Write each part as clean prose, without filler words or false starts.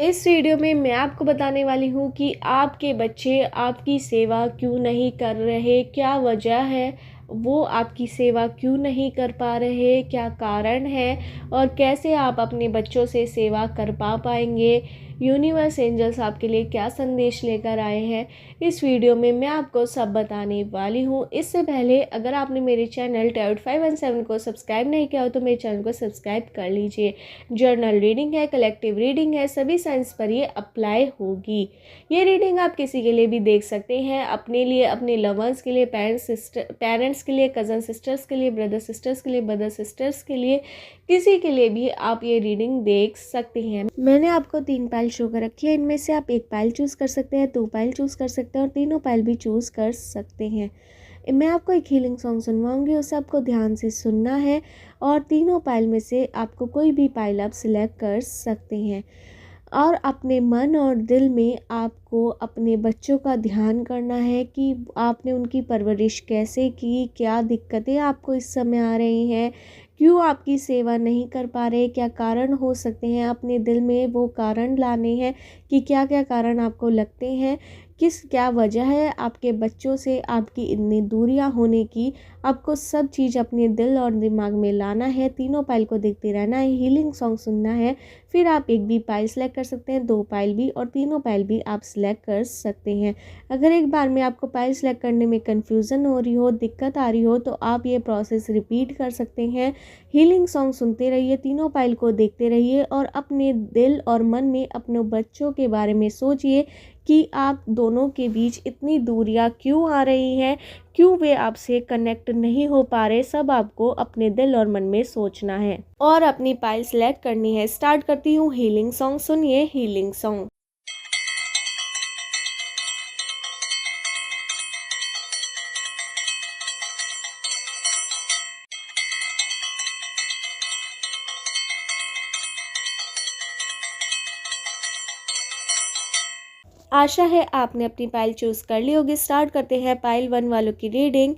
इस वीडियो में मैं आपको बताने वाली हूँ कि आपके बच्चे आपकी सेवा क्यों नहीं कर रहे, क्या वजह है, वो आपकी सेवा क्यों नहीं कर पा रहे, क्या कारण है और कैसे आप अपने बच्चों से सेवा कर पाएंगे। यूनिवर्स एंजल्स आपके लिए क्या संदेश लेकर आए हैं, इस वीडियो में मैं आपको सब बताने वाली हूँ। इससे पहले अगर आपने मेरे चैनल टैरोट 517 को सब्सक्राइब नहीं किया हो तो मेरे चैनल को सब्सक्राइब कर लीजिए। जर्नल रीडिंग है, कलेक्टिव रीडिंग है, सभी साइंस पर ये अप्लाई होगी। ये रीडिंग आप किसी के लिए भी देख सकते हैं, अपने लिए, अपने लवर्स के लिए, पेरेंट्स के लिए, कज़न सिस्टर्स के लिए, ब्रदर सिस्टर्स के लिए, ब्रदर सिस्टर्स के लिए, किसी के लिए भी आप ये रीडिंग देख सकते हैं। मैंने आपको 3 पाइल शो कर रखी है, इनमें से आप 1 पाइल चूज़ कर सकते हैं, 2 पाइल चूज़ कर सकते हैं और तीनों पाइल भी चूज़ कर सकते हैं। मैं आपको एक हीलिंग सॉन्ग सुनवाऊंगी, उसे आपको ध्यान से सुनना है और तीनों पाइल में से आपको कोई भी पाइल आप सिलेक्ट कर सकते हैं। और अपने मन और दिल में आपको अपने बच्चों का ध्यान करना है कि आपने उनकी परवरिश कैसे की, क्या दिक्कतें आपको इस समय आ रही हैं, क्यों आपकी सेवा नहीं कर पा रहे, क्या कारण हो सकते हैं। अपने दिल में वो कारण लाने हैं कि क्या क्या कारण आपको लगते हैं, क्या वजह है आपके बच्चों से आपकी इतनी दूरियां होने की। आपको सब चीज़ अपने दिल और दिमाग में लाना है, तीनों पाइल को देखते रहना है, हीलिंग सॉन्ग सुनना है। फिर आप एक भी पाइल सेलेक्ट कर सकते हैं, 2 पाइल भी और तीनों पाइल भी आप सिलेक्ट कर सकते हैं। अगर एक बार में आपको पाइल सेलेक्ट करने में कन्फ्यूज़न हो रही हो, दिक्कत आ रही हो, तो आप ये प्रोसेस रिपीट कर सकते हैं। हीलिंग सॉन्ग सुनते रहिए, तीनों पाइल को देखते रहिए और अपने दिल और मन में अपने बच्चों के बारे में सोचिए कि आप दोनों के बीच इतनी दूरियां क्यों आ रही हैं, क्यों वे आपसे कनेक्ट नहीं हो पा रहे। सब आपको अपने दिल और मन में सोचना है और अपनी पाइल सेलेक्ट करनी है। स्टार्ट करती हूँ हीलिंग सॉन्ग, सुनिए हीलिंग सॉन्ग। आशा है आपने अपनी पाइल चूज़ कर ली होगी। स्टार्ट करते हैं पाइल 1 वालों की रीडिंग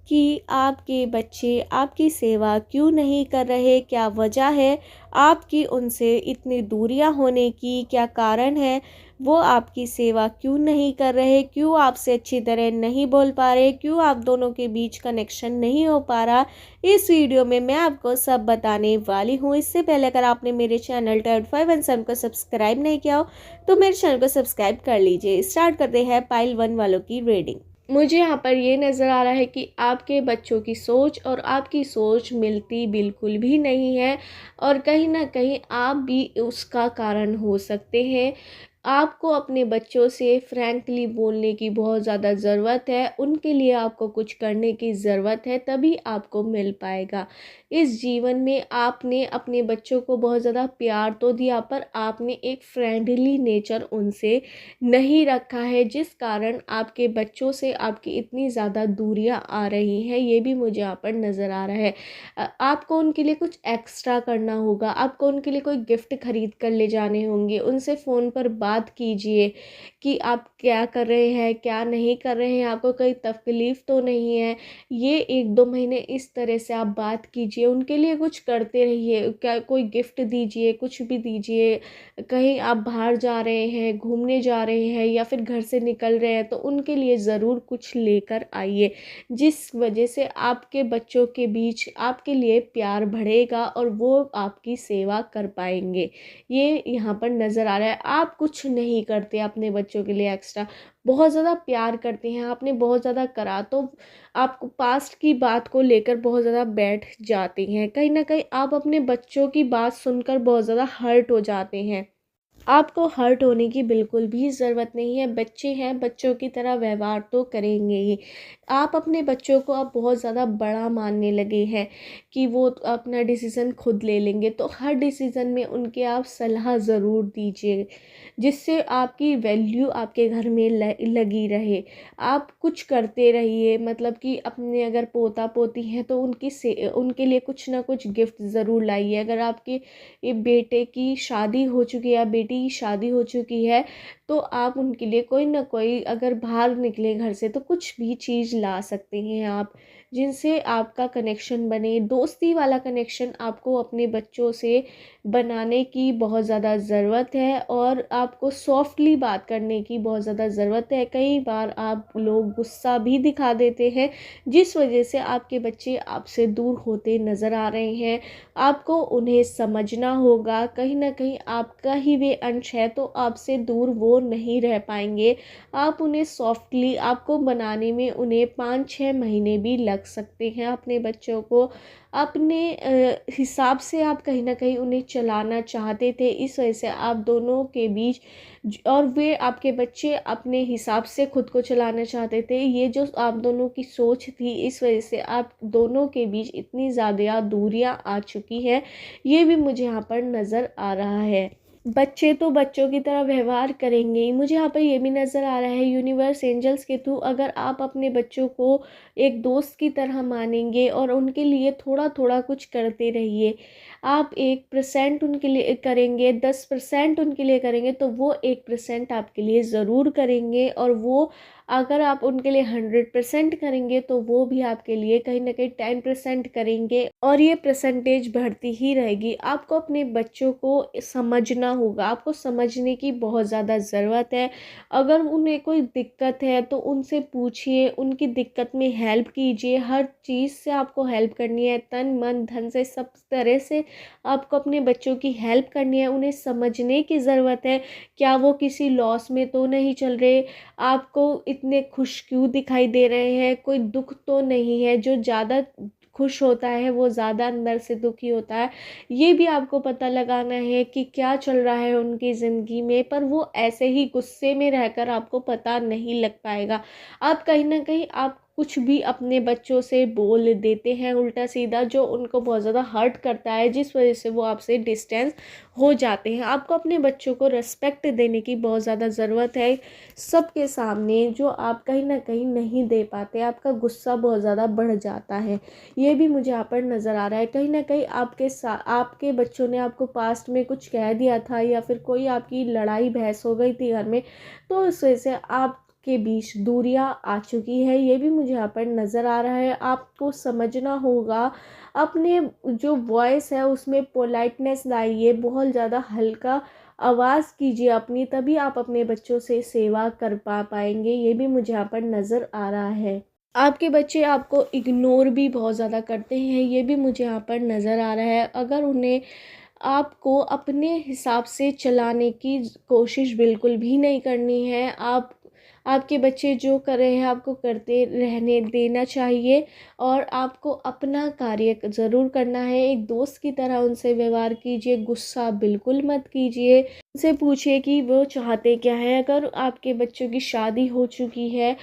कि आपके बच्चे आपकी सेवा क्यों नहीं कर रहे, क्या वजह है आपकी उनसे इतनी दूरियां होने की, क्या कारण है वो आपकी सेवा क्यों नहीं कर रहे, क्यों आपसे अच्छी तरह नहीं बोल पा रहे, क्यों आप दोनों के बीच कनेक्शन नहीं हो पा रहा। इस वीडियो में मैं आपको सब बताने वाली हूँ। इससे पहले अगर आपने मेरे चैनल टैरोट 517 को सब्सक्राइब नहीं किया हो तो मेरे चैनल को सब्सक्राइब कर लीजिए। स्टार्ट करते हैं पाइल 1 वालों की रीडिंग। मुझे यहाँ पर ये नज़र आ रहा है कि आपके बच्चों की सोच और आपकी सोच मिलती बिल्कुल भी नहीं है और कहीं ना कहीं आप भी उसका कारण हो सकते हैं। आपको अपने बच्चों से फ्रैंकली बोलने की बहुत ज़्यादा ज़रूरत है, उनके लिए आपको कुछ करने की ज़रूरत है, तभी आपको मिल पाएगा। इस जीवन में आपने अपने बच्चों को बहुत ज़्यादा प्यार तो दिया पर आपने एक फ्रेंडली नेचर उनसे नहीं रखा है, जिस कारण आपके बच्चों से आपकी इतनी ज़्यादा दूरियां आ रही हैं। ये भी मुझे यहाँ पर नज़र आ रहा है। आपको उनके लिए कुछ एक्स्ट्रा करना होगा, आपको उनके लिए कोई गिफ्ट खरीद कर ले जाने होंगे। उनसे फ़ोन पर बात कीजिए कि आप क्या कर रहे हैं, क्या नहीं कर रहे हैं, आपको कोई तकलीफ़ तो नहीं है। ये 1-2 महीने इस तरह से आप बात कीजिए, उनके लिए कुछ करते रहिए। क्या कोई गिफ्ट दीजिए, कुछ भी दीजिए। कहीं आप बाहर जा रहे हैं, घूमने जा रहे हैं या फिर घर से निकल रहे हैं तो उनके लिए ज़रूर कुछ लेकर आइए, जिस वजह से आपके बच्चों के बीच आपके लिए प्यार बढ़ेगा और वो आपकी सेवा कर पाएंगे। ये यहाँ पर नज़र आ रहा है। आप कुछ नहीं करते अपने बच्चों के लिए एक्स्ट्रा, बहुत ज़्यादा प्यार करते हैं, आपने बहुत ज़्यादा करा तो आप पास्ट की बात को लेकर बहुत ज़्यादा बैठ जाते हैं। कहीं ना कहीं आप अपने बच्चों की बात सुनकर बहुत ज़्यादा हर्ट हो जाते हैं। आपको हर्ट होने की बिल्कुल भी ज़रूरत नहीं है। बच्चे हैं, बच्चों की तरह व्यवहार तो करेंगे ही। आप अपने बच्चों को अब बहुत ज़्यादा बड़ा मानने लगे हैं कि वो अपना डिसीज़न खुद ले लेंगे, तो हर डिसीज़न में उनके आप सलाह ज़रूर दीजिए, जिससे आपकी वैल्यू आपके घर में लगी रहे। आप कुछ करते रहिए, मतलब कि अपने अगर पोता पोती हैं तो उनके लिए कुछ ना कुछ गिफ्ट ज़रूर लाइए। अगर आपके ये बेटे की शादी हो चुकी है या बेटी की शादी हो चुकी है तो आप उनके लिए कोई ना कोई, अगर बाहर निकले घर से तो कुछ भी चीज़ ला सकते हैं आप, जिनसे आपका कनेक्शन बने। दोस्ती वाला कनेक्शन आपको अपने बच्चों से बनाने की बहुत ज़्यादा ज़रूरत है और आपको सॉफ्टली बात करने की बहुत ज़्यादा ज़रूरत है। कई बार आप लोग गुस्सा भी दिखा देते हैं, जिस वजह से आपके बच्चे आपसे दूर होते नज़र आ रहे हैं। आपको उन्हें समझना होगा, कहीं न कहीं आपका ही वे अंश है, तो आपसे दूर वो नहीं रह पाएँगे। आप उन्हें सॉफ्टली आपको बनाने में उन्हें 5-6 महीने भी लग सकते हैं। अपने बच्चों को अपने हिसाब से आप कहीं न कहीं उन्हें चलाना चाहते थे, इस वजह से आप दोनों के बीच और वे आपके बच्चे अपने हिसाब से खुद को चलाना चाहते थे। ये जो आप दोनों की सोच थी, इस वजह से आप दोनों के बीच इतनी ज़्यादा दूरियाँ आ चुकी हैं, ये भी मुझे यहाँ पर नज़र आ रहा है। बच्चे तो बच्चों की तरह व्यवहार करेंगे ही। मुझे यहाँ पर ये भी नज़र आ रहा है यूनिवर्स एंजल्स के थ्रू, अगर आप अपने बच्चों को एक दोस्त की तरह मानेंगे और उनके लिए थोड़ा थोड़ा कुछ करते रहिए। आप 1% उनके लिए करेंगे, 10% उनके लिए करेंगे, तो वो 1% आपके लिए ज़रूर करेंगे। और वो अगर आप उनके लिए 100% करेंगे, तो वो भी आपके लिए कहीं ना कहीं 10% करेंगे और ये परसेंटेज बढ़ती ही रहेगी। आपको अपने बच्चों को समझना होगा, आपको समझने की बहुत ज़्यादा ज़रूरत है। अगर उन्हें कोई दिक्कत है तो उनसे पूछिए, उनकी दिक्कत में हेल्प कीजिए। हर चीज़ से आपको हेल्प करनी है, तन मन धन से, सब तरह से आपको अपने बच्चों की हेल्प करनी है। उन्हें समझने की ज़रूरत है, क्या वो किसी लॉस में तो नहीं चल रहे, आपको इतने खुश क्यों दिखाई दे रहे हैं, कोई दुख तो नहीं है। जो ज़्यादा खुश होता है वो ज़्यादा अंदर से दुखी होता है। ये भी आपको पता लगाना है कि क्या चल रहा है उनकी ज़िंदगी में, पर वो ऐसे ही गुस्से में रहकर आपको पता नहीं लग पाएगा। आप कहीं न कहीं आप कुछ भी अपने बच्चों से बोल देते हैं उल्टा सीधा, जो उनको बहुत ज़्यादा हर्ट करता है, जिस वजह से वो आपसे डिस्टेंस हो जाते हैं। आपको अपने बच्चों को रिस्पेक्ट देने की बहुत ज़्यादा ज़रूरत है सबके सामने, जो आप कहीं ना कहीं नहीं दे पाते। आपका गुस्सा बहुत ज़्यादा बढ़ जाता है, ये भी मुझे यहाँ पर नज़र आ रहा है। कहीं ना कहीं आपके बच्चों ने आपको पास्ट में कुछ कह दिया था, या फिर कोई आपकी लड़ाई बहस हो गई थी घर में, तो इस वजह से आपके बीच दूरियां आ चुकी है, ये भी मुझे यहाँ पर नज़र आ रहा है। आपको समझना होगा, अपने जो वॉइस है उसमें पोलाइटनेस लाइए, बहुत ज़्यादा हल्का आवाज़ कीजिए अपनी, तभी आप अपने बच्चों से सेवा कर पाएंगे। ये भी मुझे यहाँ पर नज़र आ रहा है। आपके बच्चे आपको इग्नोर भी बहुत ज़्यादा करते हैं, ये भी मुझे यहाँ पर नज़र आ रहा है। अगर उन्हें आपको अपने हिसाब से चलाने की कोशिश बिल्कुल भी नहीं करनी है। आपके बच्चे जो कर रहे हैं आपको करते रहने देना चाहिए, और आपको अपना कार्य ज़रूर करना है। एक दोस्त की तरह उनसे व्यवहार कीजिए, गुस्सा बिल्कुल मत कीजिए। उनसे पूछिए कि वो चाहते क्या है। अगर आपके बच्चों की शादी हो चुकी है,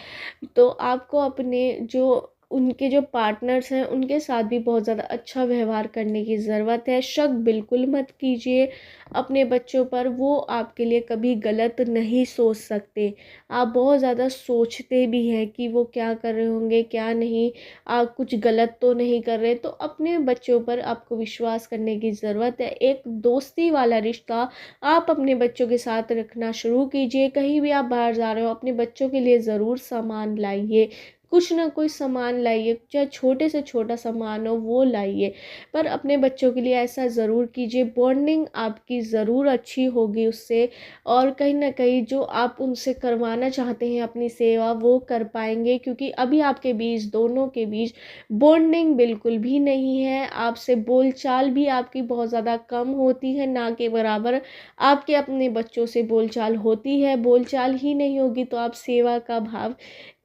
तो आपको अपने जो उनके जो पार्टनर्स हैं उनके साथ भी बहुत ज़्यादा अच्छा व्यवहार करने की ज़रूरत है। शक बिल्कुल मत कीजिए अपने बच्चों पर, वो आपके लिए कभी गलत नहीं सोच सकते। आप बहुत ज़्यादा सोचते भी हैं कि वो क्या कर रहे होंगे क्या नहीं, आप कुछ गलत तो नहीं कर रहे, तो अपने बच्चों पर आपको विश्वास करने की ज़रूरत है। एक दोस्ती वाला रिश्ता आप अपने बच्चों के साथ रखना शुरू कीजिए। कहीं भी आप बाहर जा रहे हो, अपने बच्चों के लिए ज़रूर सामान लाइए, कुछ ना कुछ सामान लाइए, चाहे छोटे से छोटा सामान हो वो लाइए, पर अपने बच्चों के लिए ऐसा ज़रूर कीजिए। बॉन्डिंग आपकी ज़रूर अच्छी होगी उससे, और कहीं ना कहीं जो आप उनसे करवाना चाहते हैं अपनी सेवा, वो कर पाएंगे। क्योंकि अभी आपके बीच, दोनों के बीच बॉन्डिंग बिल्कुल भी नहीं है। आपसे बोलचाल भी आपकी बहुत ज़्यादा कम होती है, ना के बराबर आपके अपने बच्चों से बोलचाल होती है। बोलचाल ही नहीं होगी तो आप सेवा का भाव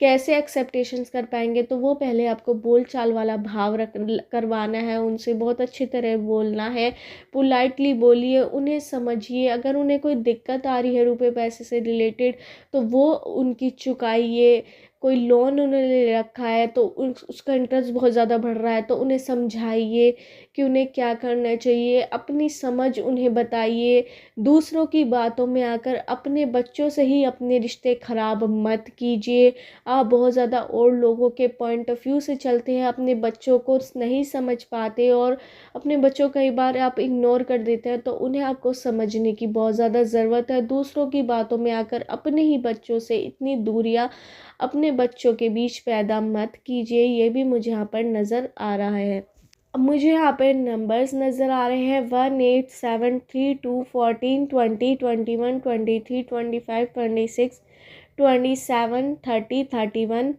कैसे एक्सेप्टेशंस कर पाएंगे। तो वो पहले आपको बोल चाल वाला भाव रख करवाना है, उनसे बहुत अच्छी तरह बोलना है, पोलाइटली बोलिए, उन्हें समझिए। अगर उन्हें कोई दिक्कत आ रही है रुपए पैसे से रिलेटेड, तो वो उनकी चुकाइए। कोई लोन उन्होंने ले रखा है तो उसका इंटरेस्ट बहुत ज़्यादा बढ़ रहा है, तो उन्हें समझाइए, कि उन्हें क्या करना चाहिए, अपनी समझ उन्हें बताइए। दूसरों की बातों में आकर अपने बच्चों से ही अपने रिश्ते ख़राब मत कीजिए। आप बहुत ज़्यादा और लोगों के पॉइंट ऑफ व्यू से चलते हैं, अपने बच्चों को नहीं समझ पाते और अपने बच्चों कई बार आप इग्नोर कर देते हैं, तो उन्हें आपको समझने की बहुत ज़्यादा ज़रूरत है। दूसरों की बातों में आकर अपने ही बच्चों से इतनी दूरियां अपने बच्चों के बीच पैदा मत कीजिए। ये भी मुझे यहाँ पर नज़र आ रहा है। अब मुझे यहाँ पे नंबर्स नज़र आ रहे हैं 18721421232526273030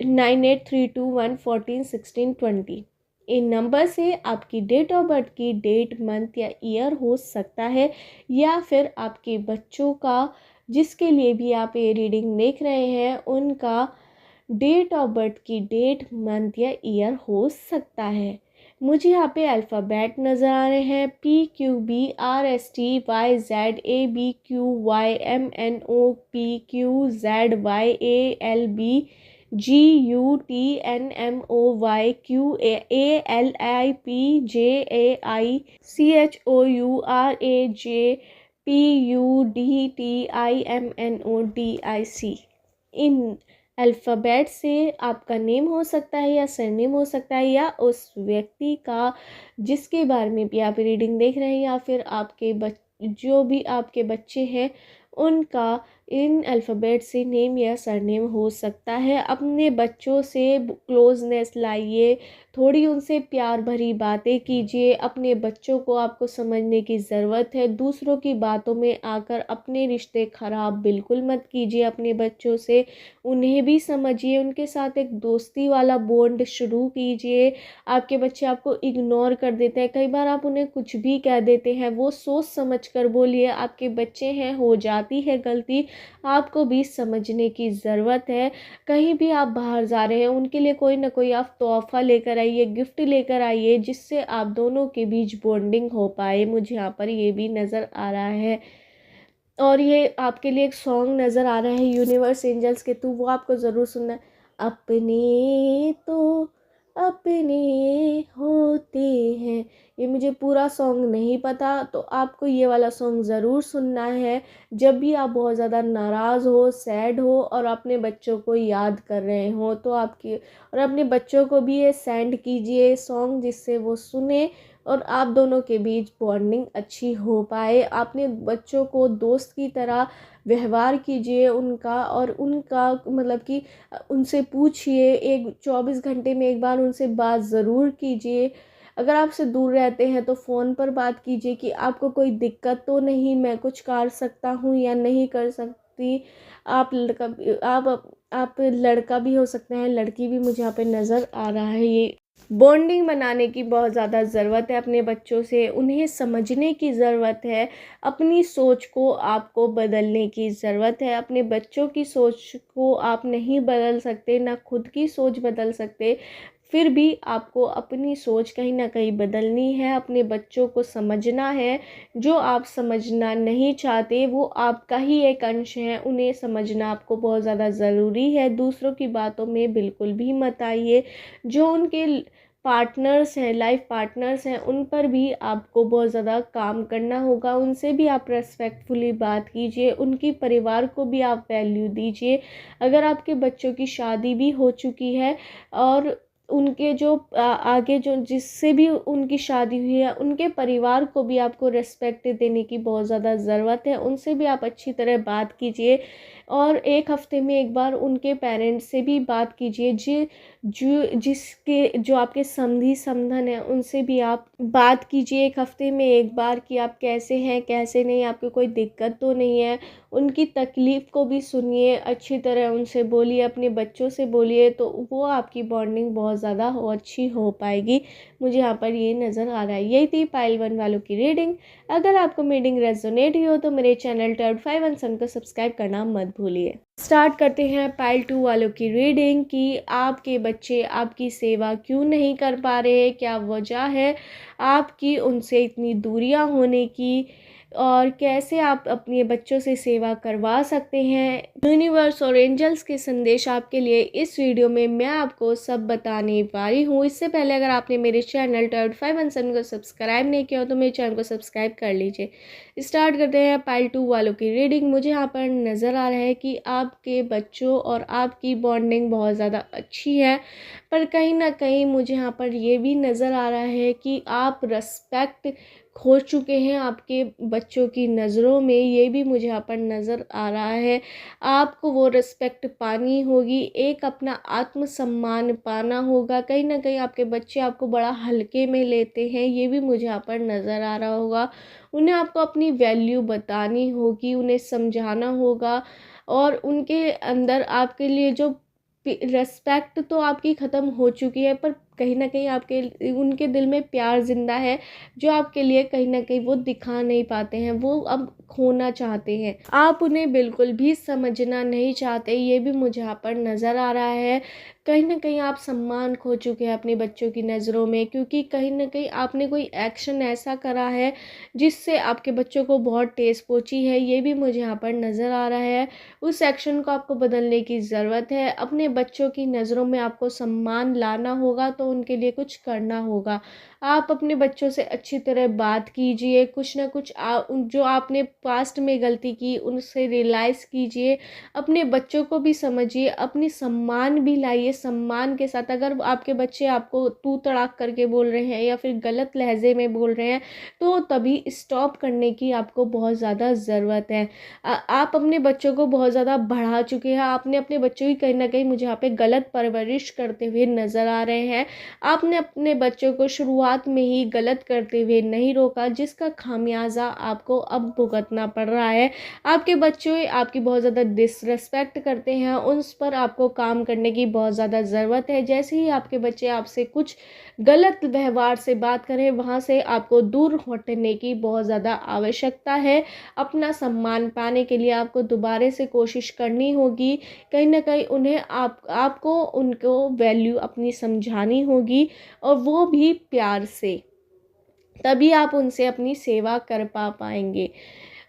9832141620। इन नंबर से आपकी डेट ऑफ बर्थ की डेट, मंथ या ईयर हो सकता है, या फिर आपके बच्चों का जिसके लिए भी आप ये रीडिंग देख रहे हैं उनका डेट ऑफ बर्थ की डेट, मंथ या ईयर हो सकता है। मुझे यहाँ पे अल्फ़ाबेट नज़र आ रहे हैं PQBRSTYZABQYMNOPQZYALIPJAPUDTIMNODIC। इन अल्फ़ाबेट से आपका नेम हो सकता है या सरनेम हो सकता है, या उस व्यक्ति का जिसके बारे में भी आप रीडिंग देख रहे हैं, या फिर आपके जो भी आपके बच्चे हैं उनका इन अल्फ़ाबेट से नेम या सरनेम हो सकता है। अपने बच्चों से क्लोजनेस लाइए, थोड़ी उनसे प्यार भरी बातें कीजिए। अपने बच्चों को आपको समझने की ज़रूरत है। दूसरों की बातों में आकर अपने रिश्ते ख़राब बिल्कुल मत कीजिए अपने बच्चों से। उन्हें भी समझिए, उनके साथ एक दोस्ती वाला बॉन्ड शुरू कीजिए। आपके बच्चे आपको इग्नोर कर देते हैं, कई बार आप उन्हें कुछ भी कह देते हैं, वो सोच समझ कर बोलिए। आपके बच्चे हैं, हो जाती है गलती, आपको भी समझने की ज़रूरत है। कहीं भी आप बाहर जा रहे हैं, उनके लिए कोई ना कोई आप तोहफ़ा लेकर आइए, गिफ्ट लेकर आइए, जिससे आप दोनों के बीच बॉन्डिंग हो पाए। मुझे यहाँ पर ये भी नज़र आ रहा है। और ये आपके लिए एक सॉन्ग नज़र आ रहा है यूनिवर्स एंजल्स के, तो वो आपको ज़रूर सुनना है। अपने तो अपने होते हैं। ये मुझे पूरा सॉन्ग नहीं पता, तो आपको ये वाला सॉन्ग ज़रूर सुनना है जब भी आप बहुत ज़्यादा नाराज़ हो, सैड हो और अपने बच्चों को याद कर रहे हो, तो आपकी और अपने बच्चों को भी ये सेंड कीजिए सॉन्ग, जिससे वो सुने और आप दोनों के बीच बॉन्डिंग अच्छी हो पाए। अपने बच्चों को दोस्त की तरह व्यवहार कीजिए उनका, और उनका मतलब कि उनसे पूछिए, एक 24 घंटे में एक बार उनसे बात ज़रूर कीजिए। अगर आपसे दूर रहते हैं तो फ़ोन पर बात कीजिए कि आपको कोई दिक्कत तो नहीं, मैं कुछ कर सकता हूँ या नहीं कर सकती। आप लड़का भी हो सकते हैं, लड़की भी मुझे यहाँ पे नज़र आ रहा है। ये बॉन्डिंग बनाने की बहुत ज़्यादा ज़रूरत है अपने बच्चों से, उन्हें समझने की ज़रूरत है। अपनी सोच को आपको बदलने की ज़रूरत है। अपने बच्चों की सोच को आप नहीं बदल सकते, ना खुद की सोच बदल सकते, फिर भी आपको अपनी सोच कहीं ना कहीं बदलनी है। अपने बच्चों को समझना है। जो आप समझना नहीं चाहते वो आपका ही एक अंश है, उन्हें समझना आपको बहुत ज़्यादा ज़रूरी है। दूसरों की बातों में बिल्कुल भी मत आइए। जो उनके पार्टनर्स हैं, लाइफ पार्टनर्स हैं, उन पर भी आपको बहुत ज़्यादा काम करना होगा। उनसे भी आप रेस्पेक्टफुली बात कीजिए, उनकी परिवार को भी आप वैल्यू दीजिए। अगर आपके बच्चों की शादी भी हो चुकी है और उनके जो आगे जो जिससे भी उनकी शादी हुई है, उनके परिवार को भी आपको रिस्पेक्ट देने की बहुत ज़्यादा ज़रूरत है। उनसे भी आप अच्छी तरह बात कीजिए, और एक हफ़्ते में एक बार उनके पेरेंट्स से भी बात कीजिए। जो आपके समधी समधन हैं, उनसे भी आप बात कीजिए एक हफ़्ते में एक बार कि आप कैसे हैं, कैसे नहीं, आपको कोई दिक्कत तो नहीं है। उनकी तकलीफ़ को भी सुनिए, अच्छी तरह उनसे बोलिए, अपने बच्चों से बोलिए, तो वो आपकी बॉन्डिंग बहुत ज़्यादा अच्छी हो पाएगी। मुझे यहाँ पर ये नज़र आ रहा है। यही थी पाइल 1 वालों की रीडिंग। अगर आपको रीडिंग रेजोनेट हुई हो तो मेरे चैनल टर्ड 5 वन सन को सब्सक्राइब करना मत भूलिए। स्टार्ट करते हैं पाइल 2 वालों की रीडिंग कि आपके बच्चे आपकी सेवा क्यों नहीं कर पा रहे, क्या वजह है आपकी उनसे इतनी दूरियां होने की। और कैसे आप अपने बच्चों से सेवा करवा सकते हैं। यूनिवर्स और एंजल्स के संदेश आपके लिए इस वीडियो में मैं आपको सब बताने वाली हूँ। इससे पहले अगर आपने मेरे चैनल टर्ड 517 को सब्सक्राइब नहीं किया हो तो मेरे चैनल को सब्सक्राइब कर लीजिए। स्टार्ट करते हैं पाइल 2 वालों की रीडिंग। मुझे यहाँ पर नज़र आ रहा है कि आपके बच्चों और आपकी बॉन्डिंग बहुत ज़्यादा अच्छी है, पर कहीं ना कहीं मुझे यहाँ पर ये भी नज़र आ रहा है कि आप रिस्पेक्ट खो चुके हैं आपके बच्चों की नज़रों में। ये भी मुझे यहाँ पर नज़र आ रहा है। आपको वो रिस्पेक्ट पानी होगी, एक अपना आत्मसम्मान पाना होगा। कहीं ना कहीं आपके बच्चे आपको बड़ा हल्के में लेते हैं, ये भी मुझे यहाँ पर नज़र आ रहा होगा। उन्हें आपको अपनी वैल्यू बतानी होगी, उन्हें समझाना होगा, और उनके अंदर आपके लिए जो रेस्पेक्ट तो आपकी ख़त्म हो चुकी है, पर कहीं ना कहीं आपके उनके दिल में प्यार ज़िंदा है, जो आपके लिए कहीं ना कहीं वो दिखा नहीं पाते हैं, वो अब खोना चाहते हैं। आप उन्हें बिल्कुल भी समझना नहीं चाहते, ये भी मुझे यहाँ पर नज़र आ रहा है। कहीं ना कहीं आप सम्मान खो चुके हैं अपने बच्चों की नज़रों में, क्योंकि कहीं ना कहीं आपने कोई एक्शन ऐसा करा है जिससे आपके बच्चों को बहुत ठेस पहुंची है, ये भी मुझे यहाँ पर नज़र आ रहा है। उस एक्शन को आपको बदलने की ज़रूरत है। अपने बच्चों की नज़रों में आपको सम्मान लाना होगा, तो उनके लिए कुछ करना होगा। आप अपने बच्चों से अच्छी तरह बात कीजिए, कुछ ना कुछ जो आपने पास्ट में गलती की उनसे रियलाइज़ कीजिए, अपने बच्चों को भी समझिए, अपनी सम्मान भी लाइए। सम्मान के साथ अगर आपके बच्चे आपको तू तड़ाक करके बोल रहे हैं या फिर गलत लहजे में बोल रहे हैं, तो तभी स्टॉप करने की आपको बहुत ज़्यादा ज़रूरत है। आप अपने बच्चों को बहुत ज़्यादा बढ़ा चुके हैं। आपने अपने बच्चों की कहीं ना कहीं मुझे यहाँ पे गलत परवरिश करते हुए नज़र आ रहे हैं। आपने अपने बच्चों को शुरुआत में ही गलत करते हुए नहीं रोका, जिसका खामियाजा आपको अब भुगतना पड़ रहा है। आपके बच्चे आपकी बहुत ज़्यादा डिसरिस्पेक्ट करते हैं, उन पर आपको काम करने की बहुत ज़्यादा ज़रूरत है। जैसे ही आपके बच्चे आपसे कुछ गलत व्यवहार से बात करें, वहाँ से आपको दूर हटने की बहुत ज़्यादा आवश्यकता है। अपना सम्मान पाने के लिए आपको दोबारा से कोशिश करनी होगी। कहीं ना कहीं उन्हें आपको उनको वैल्यू अपनी समझानी होगी, और वो भी प्यार से। तभी आप उनसे अपनी सेवा कर पाएंगे।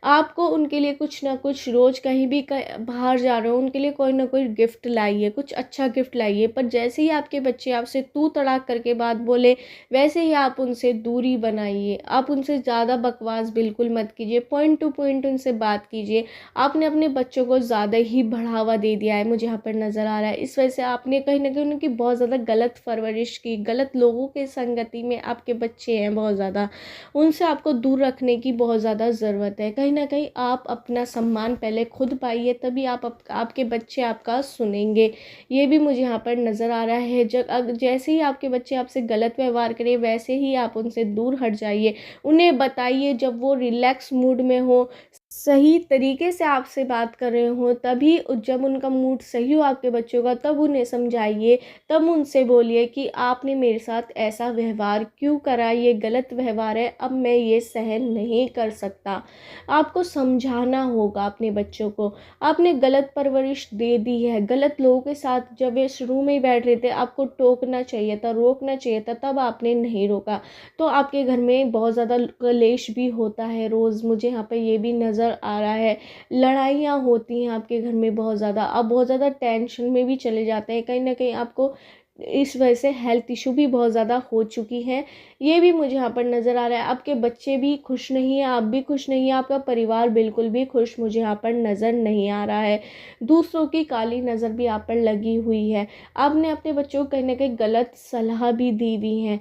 आपको उनके लिए कुछ ना कुछ रोज़ कहीं भी बाहर जा रहे हो, उनके लिए कोई ना कोई गिफ्ट लाइए, कुछ अच्छा गिफ्ट लाइए। पर जैसे ही आपके बच्चे आपसे तू तड़ाक करके बात बोले, वैसे ही आप उनसे दूरी बनाइए। आप उनसे ज़्यादा बकवास बिल्कुल मत कीजिए, पॉइंट टू पॉइंट उनसे बात कीजिए। आपने अपने बच्चों को ज़्यादा ही बढ़ावा दे दिया है, मुझे यहाँ पर नज़र आ रहा है। इस वजह से आपने कहीं ना कहीं उनकी बहुत ज़्यादा गलत परवरिश की, गलत लोगों के संगति में आपके बच्चे हैं बहुत ज़्यादा, उनसे आपको दूर रखने की बहुत ज़्यादा ज़रूरत है। कहीं ना कहीं आप अपना सम्मान पहले खुद पाइए, तभी आपके बच्चे आपका सुनेंगे। ये भी मुझे यहाँ पर नज़र आ रहा है। जैसे ही आपके बच्चे आपसे गलत व्यवहार करें, वैसे ही आप उनसे दूर हट जाइए। उन्हें बताइए, जब वो रिलैक्स मूड में हो, सही तरीके से आपसे बात कर रहे हो, तभी जब उनका मूड सही हो आपके बच्चों का, तब उन्हें समझाइए। तब उनसे बोलिए कि आपने मेरे साथ ऐसा व्यवहार क्यों करा, ये गलत व्यवहार है, अब मैं ये सहन नहीं कर सकता। आपको समझाना होगा अपने बच्चों को। आपने गलत परवरिश दे दी है, गलत लोगों के साथ जब वे शुरू में ही बैठ रहे थे, आपको टोकना चाहिए था, रोकना चाहिए था, तब आपने नहीं रोका। तो आपके घर में बहुत ज़्यादा कलेश भी होता है रोज़, मुझे यहाँ पे ये भी नज़र आ रहा है। लड़ाइयाँ होती हैं आपके घर में बहुत ज़्यादा, आप बहुत ज़्यादा टेंशन में भी चले जाते हैं। कहीं ना कहीं आपको इस वजह से हेल्थ इशू भी बहुत ज़्यादा हो चुकी हैं, ये भी मुझे यहाँ पर नज़र आ रहा है। आपके बच्चे भी खुश नहीं हैं, आप भी खुश नहीं हैं, आपका परिवार बिल्कुल भी खुश मुझे यहाँ पर नज़र नहीं आ रहा है। दूसरों की काली नज़र भी आप पर लगी हुई है। आपने अपने बच्चों को कहीं ना कहीं गलत सलाह भी दी हुई है।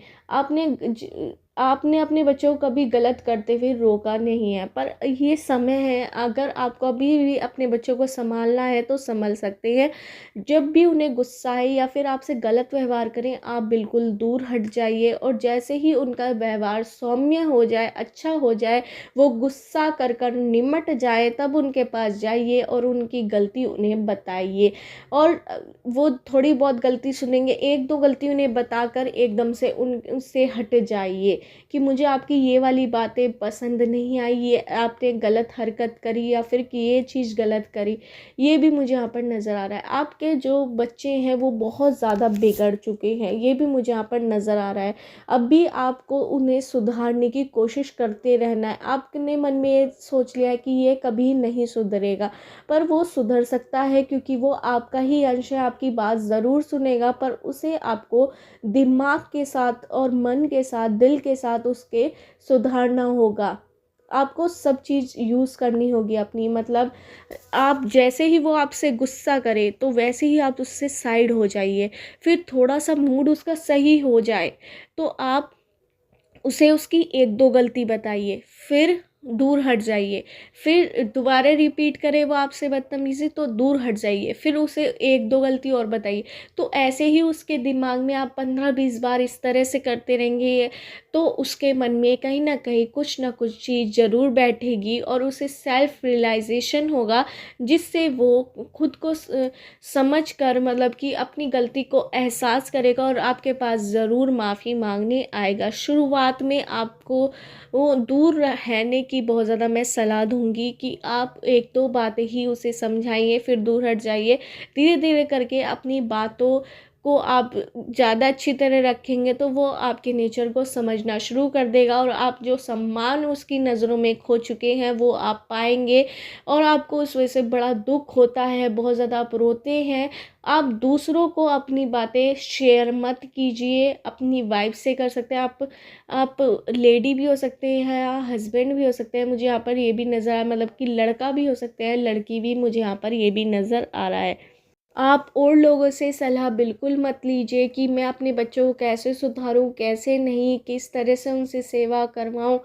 आपने अपने बच्चों को कभी गलत करते हुए रोका नहीं है। पर ये समय है, अगर आपको अभी भी अपने बच्चों को संभालना है तो संभल सकते हैं। जब भी उन्हें गुस्सा है या फिर आपसे गलत व्यवहार करें, आप बिल्कुल दूर हट जाइए, और जैसे ही उनका व्यवहार सौम्य हो जाए, अच्छा हो जाए, वो गुस्सा कर निमट जाए, तब उनके पास जाइए और उनकी गलती उन्हें बताइए। और वो थोड़ी बहुत गलती सुनेंगे, एक दो गलती उन्हें बताकर एकदम से उनसे हट जाइए। कि मुझे आपकी ये वाली बातें पसंद नहीं आई, ये आपने गलत हरकत करी या फिर कि ये चीज़ गलत करी, ये भी मुझे यहाँ पर नज़र आ रहा है। आपके जो बच्चे हैं वो बहुत ज़्यादा बिगड़ चुके हैं, ये भी मुझे यहाँ पर नज़र आ रहा है। अब भी आपको उन्हें सुधारने की कोशिश करते रहना है। आपने मन में ये सोच लिया है कि ये कभी नहीं सुधरेगा, पर वो सुधर सकता है क्योंकि वो आपका ही अंश है, आपकी बात ज़रूर सुनेगा, पर उसे आपको दिमाग के साथ और मन के साथ, दिल के साथ उसके सुधारना होगा। आपको सब चीज़ यूज़ करनी होगी अपनी, मतलब आप जैसे ही वो आपसे गुस्सा करे तो वैसे ही आप उससे साइड हो जाइए। फिर थोड़ा सा मूड उसका सही हो जाए तो आप उसे उसकी 1-2 गलती बताइए, फिर दूर हट जाइए। फिर दोबारा रिपीट करे वो आपसे बदतमीज़ी तो दूर हट जाइए, फिर उसे 1-2 गलती और बताइए। तो ऐसे ही उसके दिमाग में आप 15-20 बार इस तरह से करते रहेंगे तो उसके मन में कहीं न कहीं कुछ न कुछ चीज़ ज़रूर बैठेगी और उसे सेल्फ रियलाइज़ेशन होगा, जिससे वो खुद को समझ कर, मतलब कि अपनी गलती को एहसास करेगा और आपके पास ज़रूर माफ़ी मांगने आएगा। शुरुआत में आपको वो दूर रहने की बहुत ज़्यादा मैं सलाह दूँगी कि आप 1-2 बातें ही उसे समझाइए, फिर दूर हट जाइए। धीरे-धीरे करके अपनी बातों को आप ज़्यादा अच्छी तरह रखेंगे तो वो आपके नेचर को समझना शुरू कर देगा और आप जो सम्मान उसकी नज़रों में खो चुके हैं वो आप पाएँगे और आपको उस वजह से बड़ा दुःख होता है, बहुत ज़्यादा आप रोते हैं। आप दूसरों को अपनी बातें शेयर मत कीजिए, अपनी वाइफ़ से कर सकते हैं आप लेडी भी हो सकते हैं या हस्बैंड भी हो सकते हैं। मुझे यहाँ पर ये भी नज़र आया, मतलब कि लड़का भी हो सकता है, लड़की भी, मुझे यहाँ पर ये भी नज़र आ रहा है। आप और लोगों से सलाह बिल्कुल मत लीजिए कि मैं अपने बच्चों को कैसे सुधारूँ, कैसे नहीं, किस तरह से उनसे सेवा करवाऊँ।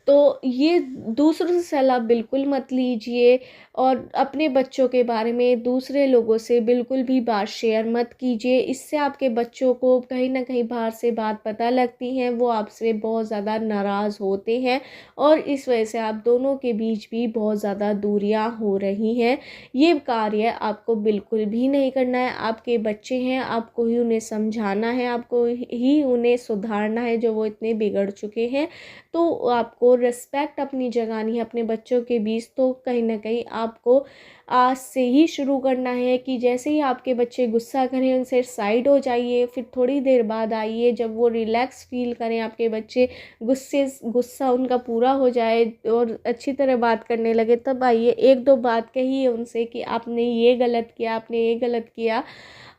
तो ये दूसरों से सलाह बिल्कुल मत लीजिए और अपने बच्चों के बारे में दूसरे लोगों से बिल्कुल भी बात शेयर मत कीजिए। इससे आपके बच्चों को कहीं न कहीं बाहर से बात पता लगती है, वो आपसे बहुत ज़्यादा नाराज़ होते हैं और इस वजह से आप दोनों के बीच भी बहुत ज़्यादा दूरियां हो रही हैं। ये कार्य आपको बिल्कुल भी नहीं करना है। आपके बच्चे हैं, आपको ही उन्हें समझाना है, आपको ही उन्हें सुधारना है जो वो इतने बिगड़ चुके हैं। तो आपको रिस्पेक्ट अपनी जगानी है अपने बच्चों के बीच। तो कहीं न कहीं आपको आज से ही शुरू करना है कि जैसे ही आपके बच्चे गुस्सा करें उनसे साइड हो जाइए, फिर थोड़ी देर बाद आइए, जब वो रिलैक्स फ़ील करें आपके बच्चे, गुस्सा उनका पूरा हो जाए और अच्छी तरह बात करने लगे, तब आइए। 1-2 बात कहिए उनसे कि आपने ये गलत किया, आपने ये गलत किया,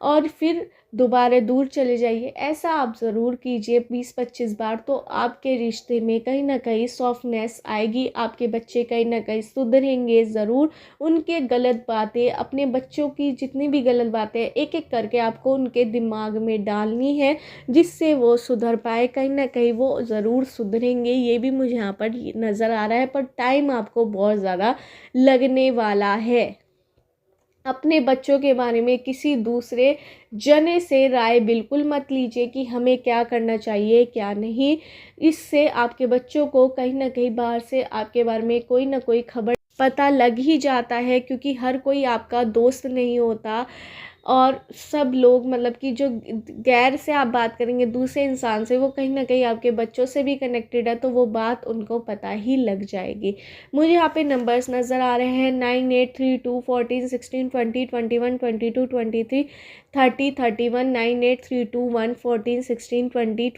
और फिर दोबारा दूर चले जाइए। ऐसा आप ज़रूर कीजिए 20-25 बार, तो आपके रिश्ते में कहीं न कहीं सॉफ्टनेस आएगी, आपके बच्चे कहीं न कहीं सुधरेंगे ज़रूर। उनके गलत बातें, अपने बच्चों की जितनी भी गलत बातें हैं, एक-एक करके आपको उनके दिमाग में डालनी है, जिससे वो सुधर पाए। कहीं न कहीं वो ज़रूर सुधरेंगे, ये भी मुझे यहाँ पर नज़र आ रहा है, पर टाइम आपको बहुत ज़्यादा लगने वाला है। अपने बच्चों के बारे में किसी दूसरे जने से राय बिल्कुल मत लीजिए कि हमें क्या करना चाहिए, क्या नहीं। इससे आपके बच्चों को कहीं न कहीं बाहर से आपके बारे में कोई ना कोई खबर पता लग ही जाता है, क्योंकि हर कोई आपका दोस्त नहीं होता और सब लोग, मतलब कि जो गैर से आप बात करेंगे दूसरे इंसान से, वो कहीं न कहीं आपके बच्चों से भी कनेक्टेड है, तो वो बात उनको पता ही लग जाएगी। मुझे यहाँ पे नंबर्स नज़र आ रहे हैं 9832 14 16 20 21 22 23 30 31 9832 14 16 20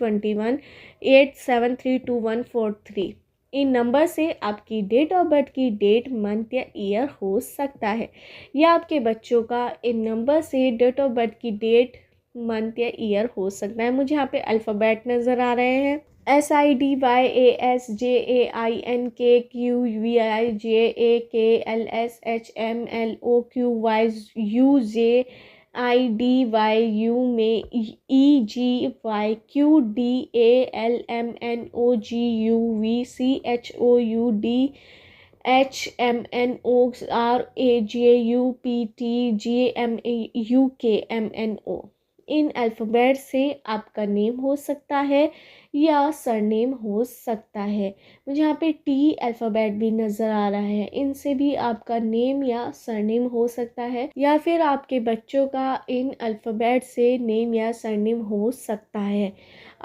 21 8732 इन नंबर से आपकी डेट ऑफ बर्थ की डेट, मंथ या ईयर हो सकता है, या आपके बच्चों का इन नंबर से डेट ऑफ बर्थ की डेट, मंथ या ईयर हो सकता है। मुझे यहाँ पे अल्फ़ाबेट नज़र आ रहे हैं SIDYASJAINKQVIJLSHMLOQYUZIDYU में EGYQDALMNOGUVCHOUDHMNORAJUPTGMAUKMNO। इन अल्फ़ाबेट से आपका नेम हो सकता है या सरनेम हो सकता है। मुझे यहाँ पे टी अल्फ़ाबेट भी नज़र आ रहा है, इनसे भी आपका नेम या सरनेम हो सकता है, या फिर आपके बच्चों का इन अल्फ़ाबेट से नेम या सरनेम हो सकता है।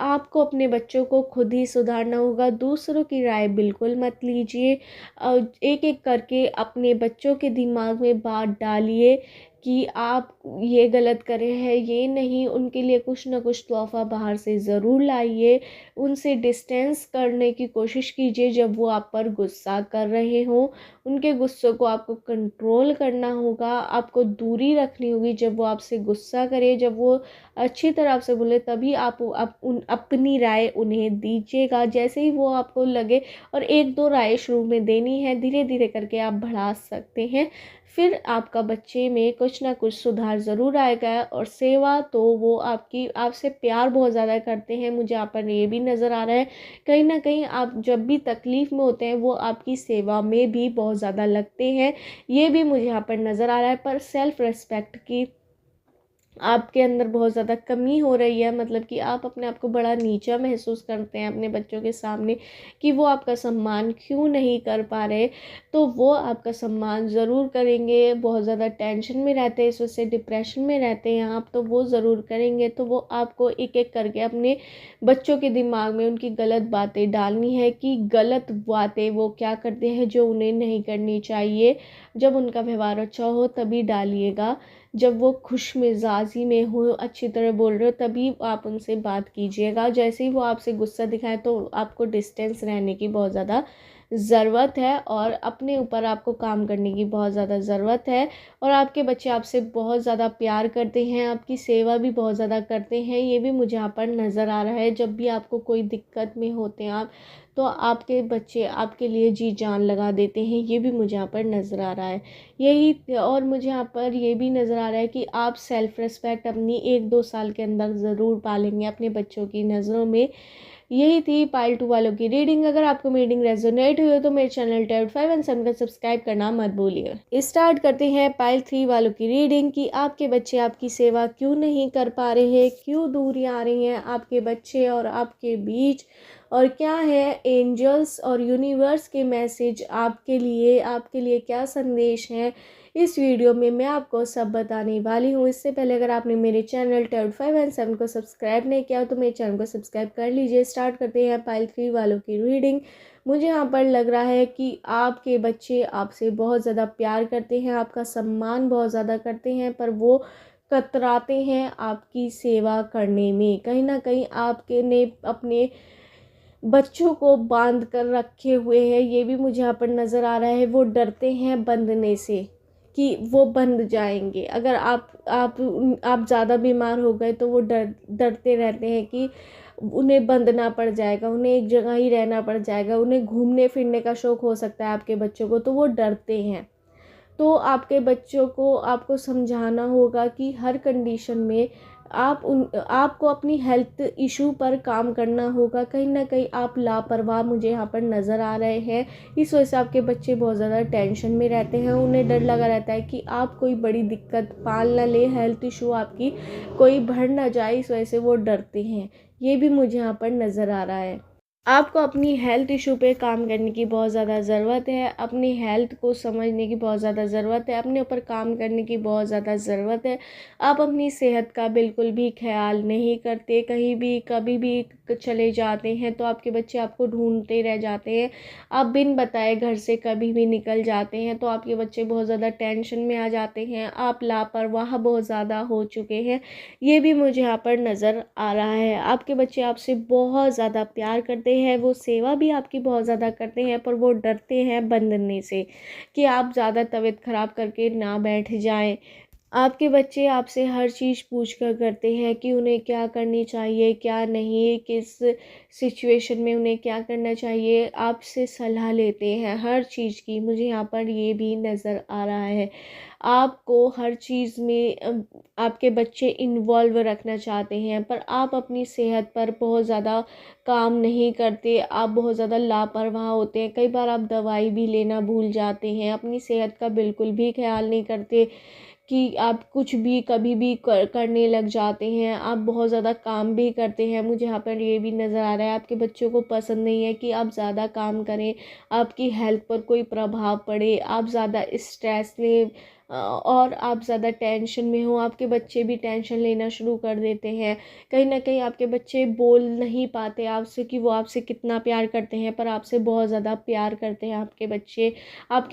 आपको अपने बच्चों को खुद ही सुधारना होगा, दूसरों की राय बिल्कुल मत लीजिए। एक एक करके अपने बच्चों के दिमाग में बात डालिए कि आप ये गलत करे हैं, ये नहीं। उनके लिए कुछ ना कुछ तोहफ़ा बाहर से ज़रूर लाइए। उनसे डिस्टेंस करने की कोशिश कीजिए जब वो आप पर गुस्सा कर रहे हों। उनके गुस्से को आपको कंट्रोल करना होगा, आपको दूरी रखनी होगी जब वो आपसे गुस्सा करे। जब वो अच्छी तरह आपसे बोले तभी आप अपनी राय उन्हें दीजिएगा। जैसे ही वो आपको लगे, और 1-2 राय शुरू में देनी है, धीरे धीरे करके आप बढ़ा सकते हैं। फिर आपका बच्चे में कुछ ना कुछ सुधार ज़रूर आएगा। और सेवा तो वो आपसे प्यार बहुत ज़्यादा करते हैं, मुझे आप पर ये भी नज़र आ रहा है। कहीं ना कहीं आप जब भी तकलीफ़ में होते हैं वो आपकी सेवा में भी बहुत ज़्यादा लगते हैं, ये भी मुझे यहाँ पर नज़र आ रहा है। पर सेल्फ़ रिस्पेक्ट की आपके अंदर बहुत ज़्यादा कमी हो रही है, मतलब कि आप अपने आप को बड़ा नीचा महसूस करते हैं अपने बच्चों के सामने कि वो आपका सम्मान क्यों नहीं कर पा रहे। तो वो आपका सम्मान ज़रूर करेंगे। बहुत ज़्यादा टेंशन में रहते हैं, इस वजह से डिप्रेशन में रहते हैं आप, तो वो ज़रूर करेंगे। तो वो आपको एक एक करके अपने बच्चों के दिमाग में उनकी गलत बातें डालनी है कि गलत बातें वो क्या करते हैं जो उन्हें नहीं करनी चाहिए। जब उनका व्यवहार अच्छा हो तभी डालिएगा, जब वो खुश मिजाजी में हो, अच्छी तरह बोल रहे हो, तभी आप उनसे बात कीजिएगा। जैसे ही वो आपसे गुस्सा दिखाए तो आपको डिस्टेंस रहने की बहुत ज़्यादा ज़रूरत है, और अपने ऊपर आपको काम करने की बहुत ज़्यादा ज़रूरत है। और आपके बच्चे आपसे बहुत ज़्यादा प्यार करते हैं, आपकी सेवा भी बहुत ज़्यादा करते हैं, ये भी मुझे यहाँ पर नज़र आ रहा है। जब भी आपको कोई दिक्कत में होते हैं आप, तो आपके बच्चे आपके लिए जी जान लगा देते हैं, ये भी मुझे यहाँ पर नज़र आ रहा है। यही, और मुझे यहाँ पर ये भी नज़र आ रहा है कि आप सेल्फ़ रिस्पेक्ट अपनी 1-2 साल के अंदर ज़रूर पालेंगे अपने बच्चों की नज़रों में। यही थी पाइल 2 वालों की रीडिंग। अगर आपको मेरी रीडिंग रेजोनेट हुई हो तो मेरे चैनल टेड 5 एंड 7 का सब्सक्राइब करना मत भूलिए। स्टार्ट करते हैं पाइल 3 वालों की रीडिंग कि आपके बच्चे आपकी सेवा क्यों नहीं कर पा रहे हैं, क्यों दूरियां आ रही हैं आपके बच्चे और आपके बीच, और क्या है एंजल्स और यूनिवर्स के मैसेज आपके लिए क्या संदेश है। इस वीडियो में मैं आपको सब बताने वाली हूँ। इससे पहले अगर आपने मेरे चैनल टेड 5 एंड 7 को सब्सक्राइब नहीं किया हो तो मेरे चैनल को सब्सक्राइब कर लीजिए। स्टार्ट करते हैं पाइल 3 वालों की रीडिंग। मुझे यहाँ पर लग रहा है कि आपके बच्चे आपसे बहुत ज़्यादा प्यार करते हैं, आपका सम्मान बहुत ज़्यादा करते हैं, पर वो कतराते हैं आपकी सेवा करने में। कहीं ना कहीं आपके ने अपने बच्चों को बांध कर रखे हुए हैं, ये भी मुझे यहाँ पर नज़र आ रहा है। वो डरते हैं बंधने से कि वो बंध जाएंगे। अगर आप ज़्यादा बीमार हो गए तो वो डरते रहते हैं कि उन्हें बंधना पड़ जाएगा, उन्हें एक जगह ही रहना पड़ जाएगा, उन्हें घूमने फिरने का शौक़ हो सकता है आपके बच्चों को, तो वो डरते हैं। तो आपके बच्चों को आपको समझाना होगा कि हर कंडीशन में आपको अपनी हेल्थ इशू पर काम करना होगा। कहीं ना कहीं आप लापरवाह मुझे यहाँ पर नज़र आ रहे हैं, इस वजह से आपके बच्चे बहुत ज़्यादा टेंशन में रहते हैं। उन्हें डर लगा रहता है कि आप कोई बड़ी दिक्कत पाल ना ले, हेल्थ इशू आपकी कोई बढ़ ना जाए, इस वजह से वो डरते हैं। ये भी मुझे यहाँ पर नज़र आ रहा है। आपको अपनी हेल्थ इशू पे काम करने की बहुत ज़्यादा ज़रूरत है, अपनी हेल्थ को समझने की बहुत ज़्यादा ज़रूरत है, अपने ऊपर काम करने की बहुत ज़्यादा ज़रूरत है। आप अपनी सेहत का बिल्कुल भी ख्याल नहीं करते, कहीं भी कभी भी चले जाते हैं तो आपके बच्चे आपको ढूंढते रह जाते हैं। आप बिन बताए घर से कभी भी निकल जाते हैं तो आपके बच्चे बहुत ज़्यादा टेंशन में आ जाते हैं। आप लापरवाह बहुत ज़्यादा हो चुके हैं, ये भी मुझे यहाँ पर नज़र आ रहा है। आपके बच्चे आपसे बहुत ज़्यादा प्यार करते हैं, वो सेवा भी आपकी बहुत ज़्यादा करते हैं, पर वो डरते हैं बंधने से कि आप ज़्यादा तबीयत ख़राब करके ना बैठ जाएं। आपके बच्चे आपसे हर चीज़ पूछ कर करते हैं कि उन्हें क्या करनी चाहिए, क्या नहीं, किस सिचुएशन में उन्हें क्या करना चाहिए। आपसे सलाह लेते हैं हर चीज़ की, मुझे यहाँ पर ये भी नज़र आ रहा है। आपको हर चीज़ में आपके बच्चे इन्वॉल्व रखना चाहते हैं, पर आप अपनी सेहत पर बहुत ज़्यादा काम नहीं करते, आप बहुत ज़्यादा लापरवाह होते हैं। कई बार आप दवाई भी लेना भूल जाते हैं, अपनी सेहत का बिल्कुल भी ख्याल नहीं करते कि आप कुछ भी कभी भी करने लग जाते हैं। आप बहुत ज़्यादा काम भी करते हैं, मुझे यहाँ पर ये भी नज़र आ रहा है। आपके बच्चों को पसंद नहीं है कि आप ज़्यादा काम करें, आपकी हेल्थ पर कोई प्रभाव पड़े, आप ज़्यादा स्ट्रेस लें, और आप ज़्यादा टेंशन में हो, आपके बच्चे भी टेंशन लेना शुरू कर देते हैं। कहीं ना कहीं आपके बच्चे बोल नहीं पाते आपसे कि वो आपसे कितना प्यार करते हैं, पर आपसे बहुत ज़्यादा प्यार करते हैं आपके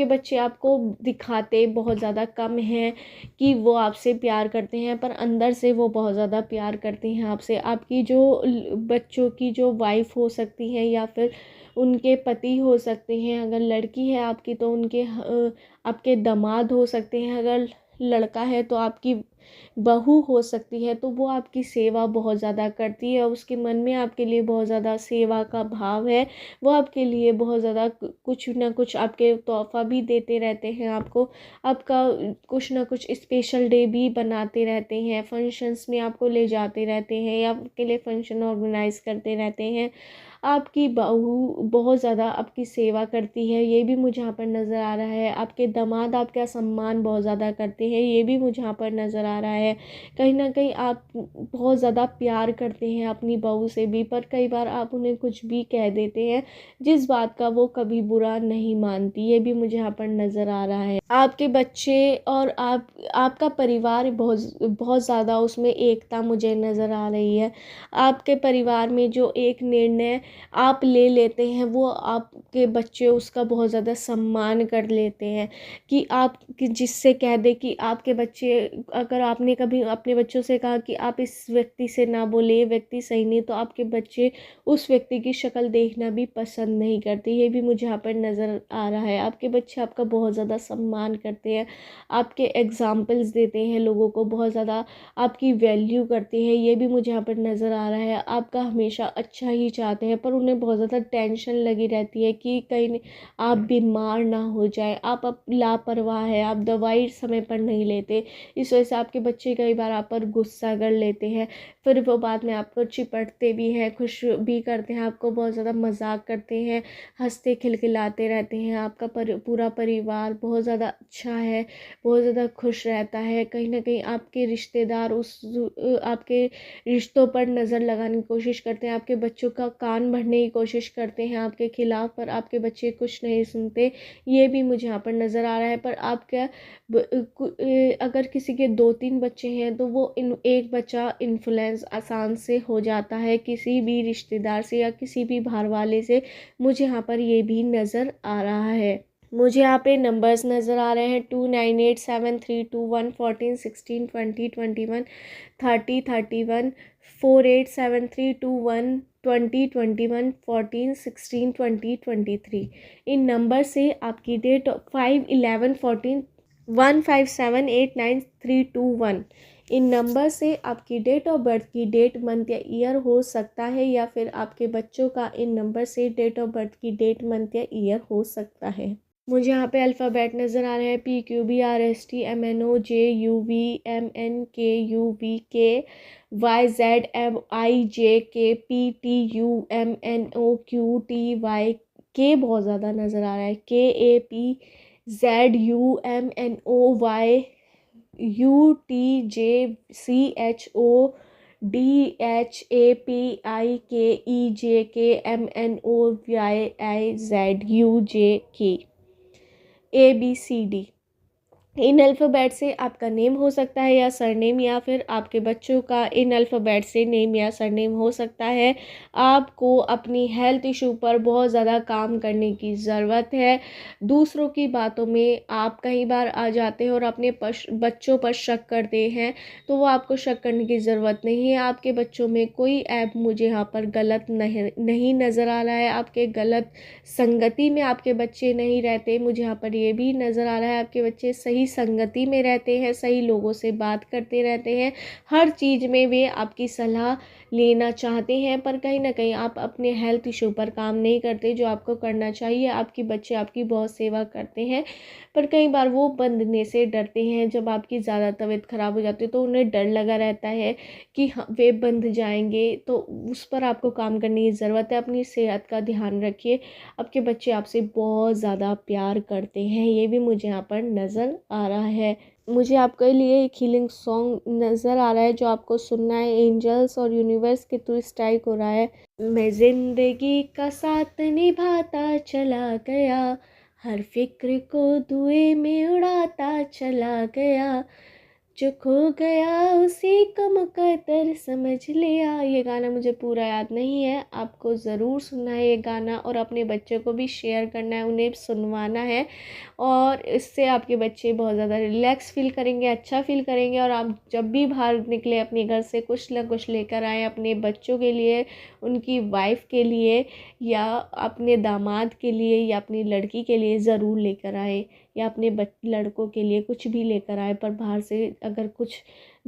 बच्चे आपको दिखाते बहुत ज़्यादा कम हैं कि वो आपसे प्यार करते हैं, पर अंदर से वो बहुत ज़्यादा प्यार करते हैं आपसे। आपकी जो बच्चों की जो वाइफ हो सकती है या फिर उनके पति हो सकते हैं, अगर लड़की है आपकी तो उनके आपके दामाद हो सकते हैं, अगर लड़का है तो आपकी बहू हो सकती है। तो वो आपकी सेवा बहुत ज़्यादा करती है, उसके मन में आपके लिए बहुत ज़्यादा सेवा का भाव है। वो आपके लिए बहुत ज़्यादा कुछ ना कुछ आपके तोहफ़ा भी देते रहते हैं आपको, आपका कुछ ना कुछ स्पेशल डे भी बनाते रहते हैं, फंक्शंस में आपको ले जाते रहते हैं या आपके लिए फंक्शन ऑर्गेनाइज करते रहते हैं। आपकी बहू बहुत ज़्यादा आपकी सेवा करती है, ये भी मुझे यहाँ पर नज़र आ रहा है। आपके दामाद आपका सम्मान बहुत ज़्यादा करते हैं, ये भी मुझे यहाँ पर नज़र आ रहा है। कहीं ना कहीं आप बहुत ज़्यादा प्यार करते हैं अपनी बहू से भी, पर कई बार आप उन्हें कुछ भी कह देते हैं जिस बात का वो कभी बुरा नहीं मानती, ये भी मुझे यहाँ पर नज़र आ रहा है। आपके बच्चे और आपका परिवार बहुत बहुत ज़्यादा उसमें एकता मुझे नज़र आ रही है। आपके परिवार में जो एक निर्णय आप ले लेते हैं वो आपके बच्चे उसका बहुत ज़्यादा सम्मान कर लेते हैं, कि आप जिससे कह दे कि आपके बच्चे, अगर आपने कभी अपने बच्चों से कहा कि आप इस व्यक्ति से ना बोले, ये व्यक्ति सही नहीं, तो आपके बच्चे उस व्यक्ति की शक्ल देखना भी पसंद नहीं करते, ये भी मुझे यहाँ पर नज़र आ रहा है। आपके बच्चे आपका बहुत ज़्यादा सम्मान करते हैं, आपके एग्जाम्पल्स देते हैं लोगों को, बहुत ज़्यादा आपकी वैल्यू करते हैं, ये भी मुझे यहाँ पर नज़र आ रहा है। आपका हमेशा अच्छा ही चाहते हैं, पर उन्हें बहुत ज़्यादा टेंशन लगी रहती है कि कहीं आप बीमार ना हो जाए, आप लापरवाह है, आप दवाई समय पर नहीं लेते, इस वजह से आपके बच्चे कई बार आप पर गुस्सा कर लेते हैं। फिर वो बाद में आपको चिपटते भी हैं, खुश भी करते हैं, आपको बहुत ज़्यादा मजाक करते हैं, हंसते खिलखिलाते रहते हैं। आपका पूरा परिवार बहुत ज़्यादा अच्छा है, बहुत ज़्यादा खुश रहता है। कहीं ना कहीं आपके रिश्तेदार आपके रिश्तों पर नज़र लगाने की कोशिश करते हैं, आपके बच्चों का कान भरने की कोशिश करते हैं आपके खिलाफ, पर आपके बच्चे कुछ नहीं सुनते, ये भी मुझे यहाँ पर नज़र आ रहा है। पर आप क्या अगर किसी के 2-3 बच्चे हैं तो वो एक बच्चा इन्फ्लुएंस आसान से हो जाता है किसी भी रिश्तेदार से या किसी भी बाहर वाले से, मुझे यहाँ पर ये भी नज़र आ रहा है। मुझे यहाँ पे नंबर्स नज़र आ रहे हैं 298732141620213031 487321202114162023। इन नंबर से आपकी डेट 5/11/14 1578931। इन नंबर से आपकी डेट ऑफ बर्थ की डेट, मंथ या ईयर हो सकता है, या फिर आपके बच्चों का इन नंबर से डेट ऑफ बर्थ की डेट, मंथ या ईयर हो सकता है। मुझे यहाँ पे अल्फ़ाबेट नज़र आ रहे हैं PQBRSTMNOJUVMNKUVKYZIJKPTUMNOQTY, बहुत ज़्यादा नज़र आ रहा है KAPZUMNOYUTJCHODHAPIKEJKMNOYIZUJK। ABCD। इन अल्फ़ाबेट से आपका नेम हो सकता है या सरनेम, या फिर आपके बच्चों का इन अल्फ़ाबेट से नेम या सरनेम हो सकता है। आपको अपनी हेल्थ इशू पर बहुत ज़्यादा काम करने की ज़रूरत है। दूसरों की बातों में आप कई बार आ जाते हैं और अपने बच्चों पर शक करते हैं, तो वो आपको शक करने की ज़रूरत नहीं है। आपके बच्चों में कोई ऐप मुझे यहाँ पर गलत नहीं नज़र आ रहा है, आपके गलत संगति में आपके बच्चे नहीं रहते, मुझे यहाँ पर ये भी नज़र आ रहा है आपके बच्चे सही संगति में रहते हैं, सही लोगों से बात करते रहते हैं, हर चीज़ में वे आपकी सलाह लेना चाहते हैं, पर कहीं ना कहीं आप अपने हेल्थ इशू पर काम नहीं करते जो आपको करना चाहिए। आपके बच्चे आपकी बहुत सेवा करते हैं, पर कई बार वो बंधने से डरते हैं। जब आपकी ज़्यादा तबीयत ख़राब हो जाती है तो उन्हें डर लगा रहता है कि वे बंध जाएंगे, तो उस पर आपको काम करने की ज़रूरत है। अपनी सेहत का ध्यान रखिए। आपके बच्चे आपसे बहुत ज़्यादा प्यार करते हैं, ये भी मुझे यहाँ पर नज़र आ रहा है। मुझे आपके लिए एक हीलिंग सॉन्ग नज़र आ रहा है जो आपको सुनना है। एंजल्स और यूनिवर्स के थ्रू स्ट्राइक हो रहा है। मैं जिंदगी का साथ निभाता चला गया, हर फिक्र को धुएं में उड़ाता चला गया, जो खो गया उसी को मुकद्दर समझ लिया। ये गाना मुझे पूरा याद नहीं है, आपको ज़रूर सुनना है ये गाना और अपने बच्चों को भी शेयर करना है, उन्हें सुनवाना है। और इससे आपके बच्चे बहुत ज़्यादा रिलैक्स फील करेंगे, अच्छा फील करेंगे। और आप जब भी बाहर निकले अपने घर से कुछ ना कुछ लेकर आएँ अपने बच्चों के लिए, उनकी वाइफ के लिए, या अपने दामाद के लिए, या अपनी लड़की के लिए ज़रूर लेकर आए, या अपने लड़कों के लिए कुछ भी लेकर आए। पर बाहर से अगर कुछ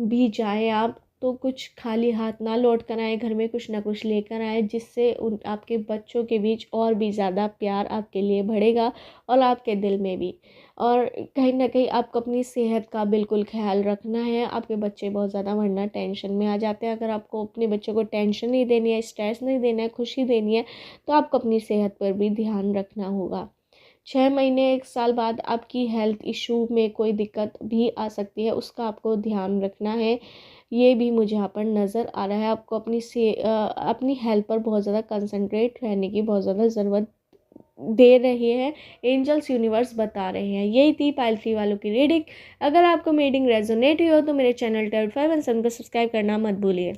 भी जाए आप तो कुछ खाली हाथ ना लौट कर आए, घर में कुछ ना कुछ लेकर आए, जिससे उन आपके बच्चों के बीच और भी ज़्यादा प्यार आपके लिए बढ़ेगा और आपके दिल में भी। और कहीं ना कहीं आपको अपनी सेहत का बिल्कुल ख्याल रखना है। आपके बच्चे बहुत ज़्यादा वरना टेंशन में आ जाते हैं। अगर आपको अपने बच्चों को टेंशन नहीं देनी है, स्ट्रेस नहीं देना है, खुशी देनी है, तो आपको अपनी सेहत पर भी ध्यान रखना होगा। 6 महीने 1 साल बाद आपकी हेल्थ इशू में कोई दिक्कत भी आ सकती है, उसका आपको ध्यान रखना है। ये भी मुझे यहाँ पर नज़र आ रहा है। आपको अपनी हेल्थ पर बहुत ज़्यादा कंसंट्रेट रहने की बहुत ज़्यादा ज़रूरत दे रहे हैं, एंजल्स यूनिवर्स बता रहे हैं। यही थी पाइल 3 वालों की रीडिंग। अगर आपको रीडिंग रेजोनेट हुई हो तो मेरे चैनल 5 एंड 7 को सब्सक्राइब करना मत भूलिए।